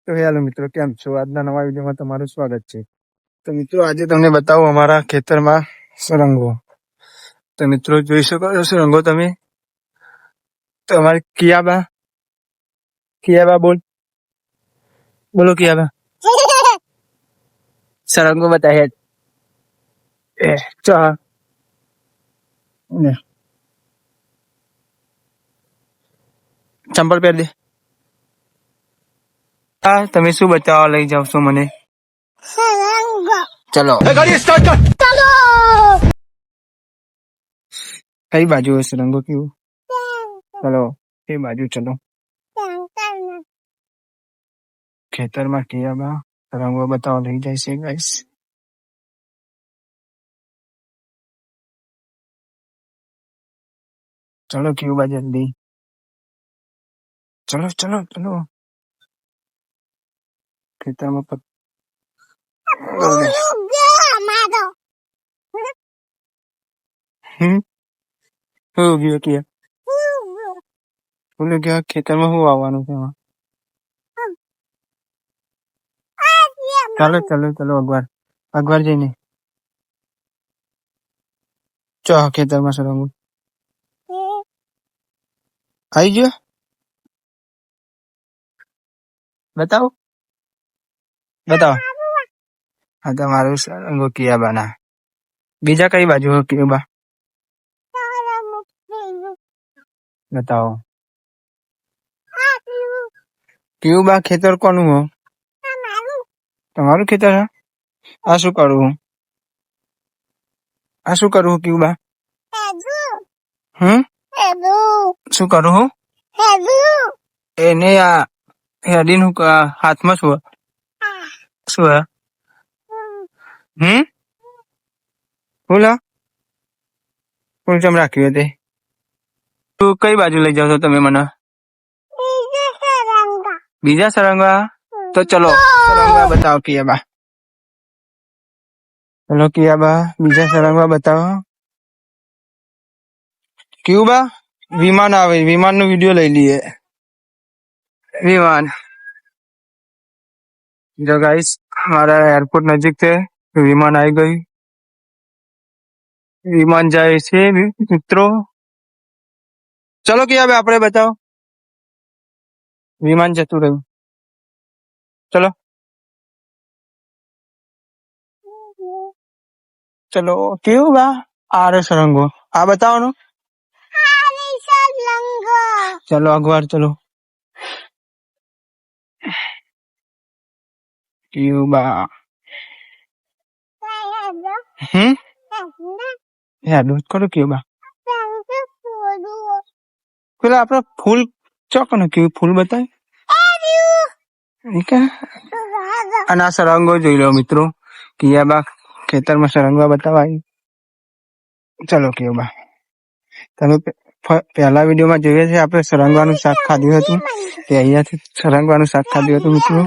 તો હેલો મિત્રો, કેમ છો? આજના નવા વિડીયોમાં તમારું સ્વાગત છે. તો મિત્રો, આજે તમને બતાવું અમારા ખેતરમાં સરંગો. તો મિત્રો, જોઈ શકો છો સરંગો તમે. તો અમારી કિયાબા બોલો કિયાબા. સરંગો બતાય એ ચા ને ચંપલ પહેર દે. હા, તમે શું બતાવવા લઈ જાવ છો મને? ચલો ગાડી સ્ટાર્ટ કર. ચલો કઈ બાજુ હશે રંગો કેવું? ચલો એ બાજુ ચલો. ખેતરમાં કિયાબા રંગો બતાવવા લઈ જાય છે ગાઈસ. ચલો કિયુબા જલ્દી. ચલો ચલો ચલો ખેતરમાં ખેતરમાં શું આવવાનું છે એમાં? ચાલો ચલો ચલો અગવાર જઈને ચો ખેતરમાં સરંગો આવી ગયો. બતાવો હા, તમારું સરંગો કિયાબા ના. બીજા કઈ બાજુ હો કિયાબા બતાવો. કિયુબા ખેતર કોનું હો? તમારું ખેતર હે? આ શું કરું કિયુબા? શું કરું હું? એને આ હેડી નું હાથમાં શું હે? ફૂલ ચમ રાખ્યું તે? તું કઈ બાજુ લઈ જાવ છો તમે મને? બીજા સરંગા? તો ચલો સરંગા બતાવો કિયાબા. ચલો કિયાબા બીજા સરંગા બતાવો. કિયુબા વિમાન આવે, વિમાન નો વિડીયો લઈ લઈએ. વિમાન જો ગાઈસ, हमारा एयरपोर्ट नजीक थे, विमान आई गई. विमान જાય છે મિત્રો. ચલો કિયાબા આપણે બતાવો. વિમાન જતું રહ્યું. ચલો ચલો કિયુબા આ રે સરંગો આ બતાવવાનો. ચલો અગવાર ચલો કિયુબા. યાદ કરો કિયુબા. પેલા આપડે ફૂલ ચોક ને કેવું ફૂલ બતાય. અને આ સરંગો જોઈ લો મિત્રો. કિયાબા ખેતરમાં સરંગવા બતાવાય. ચલો કિયુબા, તમે પહેલા વિડીયોમાં જોઈએ છે આપણે સરંગવાનું શાક ખાધું હતું. તે અહીંયાથી સરંગવાનું શાક ખાધું હતું મિત્રો.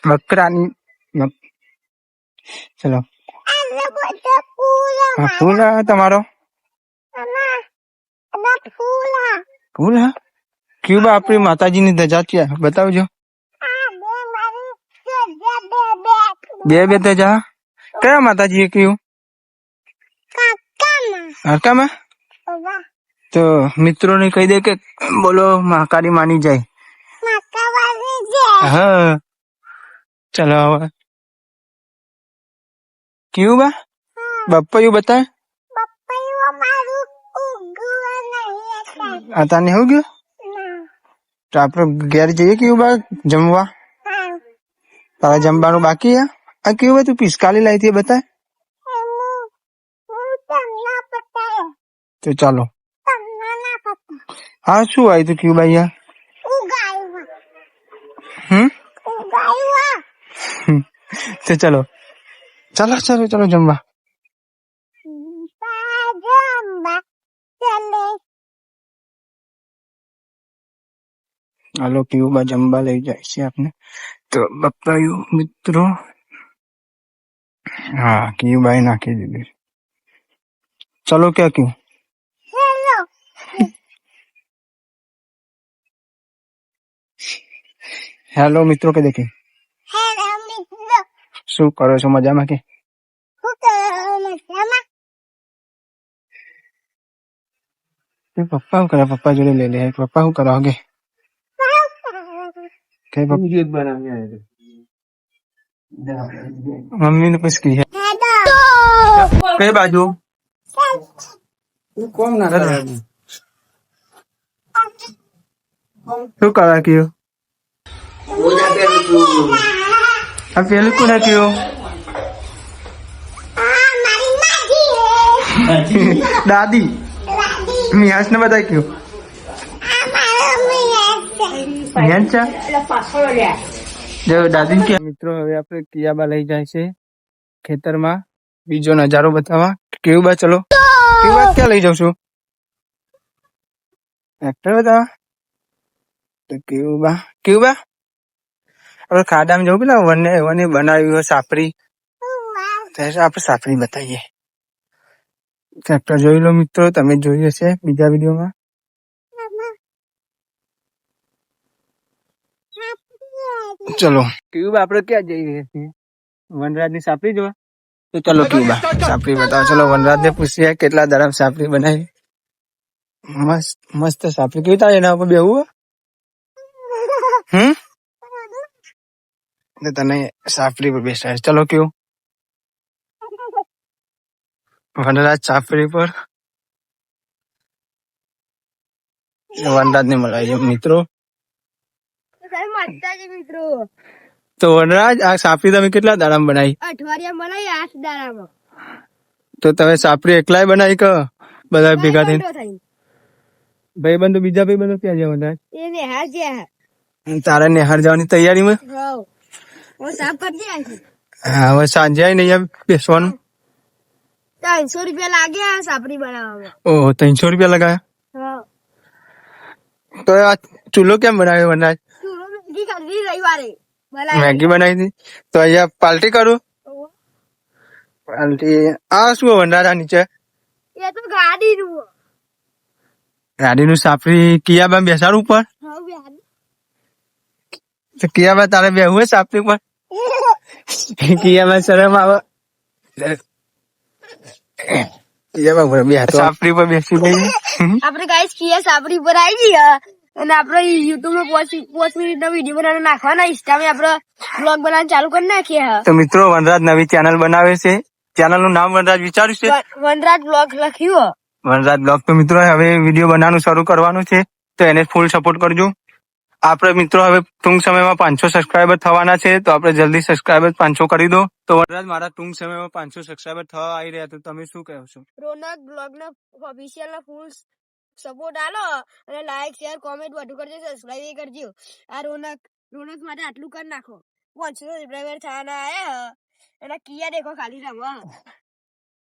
બકરાની ચલો ફૂલ તમારો ફૂલ હા. કિયુબા આપણી માતાજીની ધજા ક્યાં બતાવજો. બે ધજા કયા માતાજી કયું? હરકામાં. તો મિત્રોને કહી દે કે બોલો મહાકાળી માની જાય. હા ચલો હવે કિયુબા બપ્પયું બતાય. તને એવું ગયું? તો આપડે ઘેર જઈએ કિયુબા જમવા. તારા જમવાનું બાકી હે? આ કિયુબા તું પિસ્કાલી લાવી હતી બતાય. તો ચાલો હા શું આવ્યું તું કિયુબા અહીંયા? તો ચલો ચલો ચલો ચલો જમવા. હાલો કિયુબા જમવા લઈ જાય છે આપને. તો બપ્પાયું મિત્રો. હા કિયુબાએ નાખી દીધી. ચલો ક્યાં ક્યું હેલો મિત્રો કે દેખે શું કરો છો મજામાં કે પપ્પા શું કરે પપ્પા જોડે લઈ લે પપ્પા શું કરો કે મમ્મી ને પૂછ કઈ બાજુ કોમ ના શું કરા કયો આ પેલું કોને કયો દાદી મિયાસ ને બધા કયો દાદી કે મિત્રો હવે આપણે કિયાબા લઈ જાય છે ખેતરમાં બીજો નજારો બતાવવા કેવું બા ચલો કેવું બા ક્યાં લઈ જાઉં છું ટ્રેક્ટર બતાવવા તો કેવું બા આપણે ખાડામાં જવું પેલા વને બનાવ્યું હોય સાપરી આપણે સાપરી બતાવીએ ટ્રેક્ટર જોઈ લો મિત્રો તમે જોયું હશે બીજા વિડીયોમાં ચલો ક્યુબ આપણે ક્યાં જઈ રહ્યા છીએ વનરાજ ની સાપરી જોવા તો ચલો ક્યુબા સાપરી બતાવો ચલો વનરાજ ને પૂછીએ કેટલા દરમ સાપરી બનાવી મસ્ત સાપરી કેવી થાય એના ઉપર બેહવું તને સાપરી પર બેસાય ચલો કેવું વનરાજ સાપરી પર વનરાજ ને મળાય મિત્રો તો વનરાજ આ સાપરી તમે કેટલા દાડામાં બનાવી અઠવાડિયા બનાવી 8 દાડામાં તો તમે સાપરી એકલાય બનાવી કે બધા ભેગા થઈને ભાઈબંધો બીજા ભાઈબંધો ક્યાં જાય વનરાજ એ નેહાર જ્યાં તારા નેહાર જવાની તૈયારીમાં હું સાફ કરી જાય હા હવે સાંજે આવીને અહીંયા બેસવાનું 300 રૂપિયા લાગ્યા સાપરી બનાવવામાં ઓહો 300 રૂપિયા લગાયા તો આ ચૂલો કેમ બનાવ્યો વનરાજ રવિવારે મેગી બનાવી હતી તો અહીંયા પાર્ટી કરું પાર્ટી આ શું વનરાજ આ નીચે એ તો ગાડીનું સાપરી કિયાબા બેસાડું ઉપર તો કિયાબા તારે બેહવું હોય સાપરી ઉપર કિયાબા શરમ આવે કિયાબા બે સાપરી પર બેસી ગઈ આપણે ગાઈસ કિયા સાપરી પર આવી ગયા અને આપણે યુટ્યુબ માં 5 મિનિટ નો વિડીયો બનાવીને નાખવાના ઇન્સ્ટામાં આપણે બ્લોગ બનાવવાનું ચાલુ કરી નાખીએ તો મિત્રો વનરાજ નવી ચેનલ બનાવે છે ચેનલ નું નામ વનરાજ વિચાર્યું છે વનરાજ બ્લોગ લખ્યું વનરાજ બ્લોગ તો મિત્રો હવે વિડીયો બનાવવાનું શરૂ કરવાનું છે તો એને ફૂલ સપોર્ટ કરજો આપણે મિત્રો હવે ટૂંક સમયમાં 500 સબસ્ક્રાઈબર થવાના છે તો આપણે જલ્દી સબસ્ક્રાઈબર 500 કરી દો તો વનરાજ મારા ટૂંક સમયમાં 500 સબસ્ક્રાઈબર થવા આવી રહ્યા તો તમે શું કહો છો રોનક બ્લોગ નો ઓફિશિયલ નો ફૂલ સપોર્ટ આલો અને લાઈક શેર કોમેન્ટ બધું કરજો સબસ્ક્રાઇબ કરજો આ રોનક માટે આટલું કરી નાખો 500 સબસ્ક્રાઇબર થવાના આયા અને કિયા દેખો ખાલી રમવા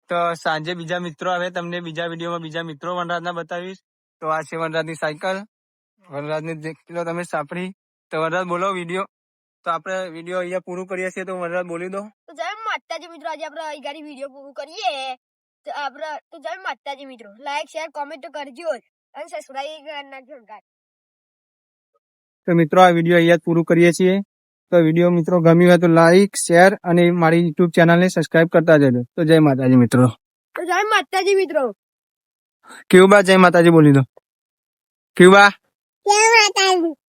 તો સાંજે બીજા મિત્રો આવે તમને બીજા વિડીયોમાં બીજા મિત્રો વનરાજના બતાવીશ તો આ છે વનરાજની સાયકલ વનરાજને દેખી લો તમે સાપરી તો વનરાજ બોલો વિડીયો તો આપણે વિડીયો અહીંયા પૂરું કરીએ છીએ તો વનરાજ બોલી દો તો જય માતાજી મિત્રો આજે આપણે અહીં ગાડી વિડીયો પૂરું કરીએ તો આપણે તો જય માતાજી મિત્રો લાઈક શેર કોમેન્ટ કરજો અને સબસ્ક્રાઇબ કરી નાખજો તો મિત્રો આ વિડીયો અહીંયા પૂરું કરીએ છીએ તો વિડીયો મિત્રો ગમ્યું હોય તો લાઈક શેર અને મારી યુટ્યુબ ચેનલને સબસ્ક્રાઇબ કરતા જજો તો જય માતાજી મિત્રો તો જય માતાજી મિત્રો ક્યુબા જય માતાજી બોલી દો ક્યુબા જય માતાજી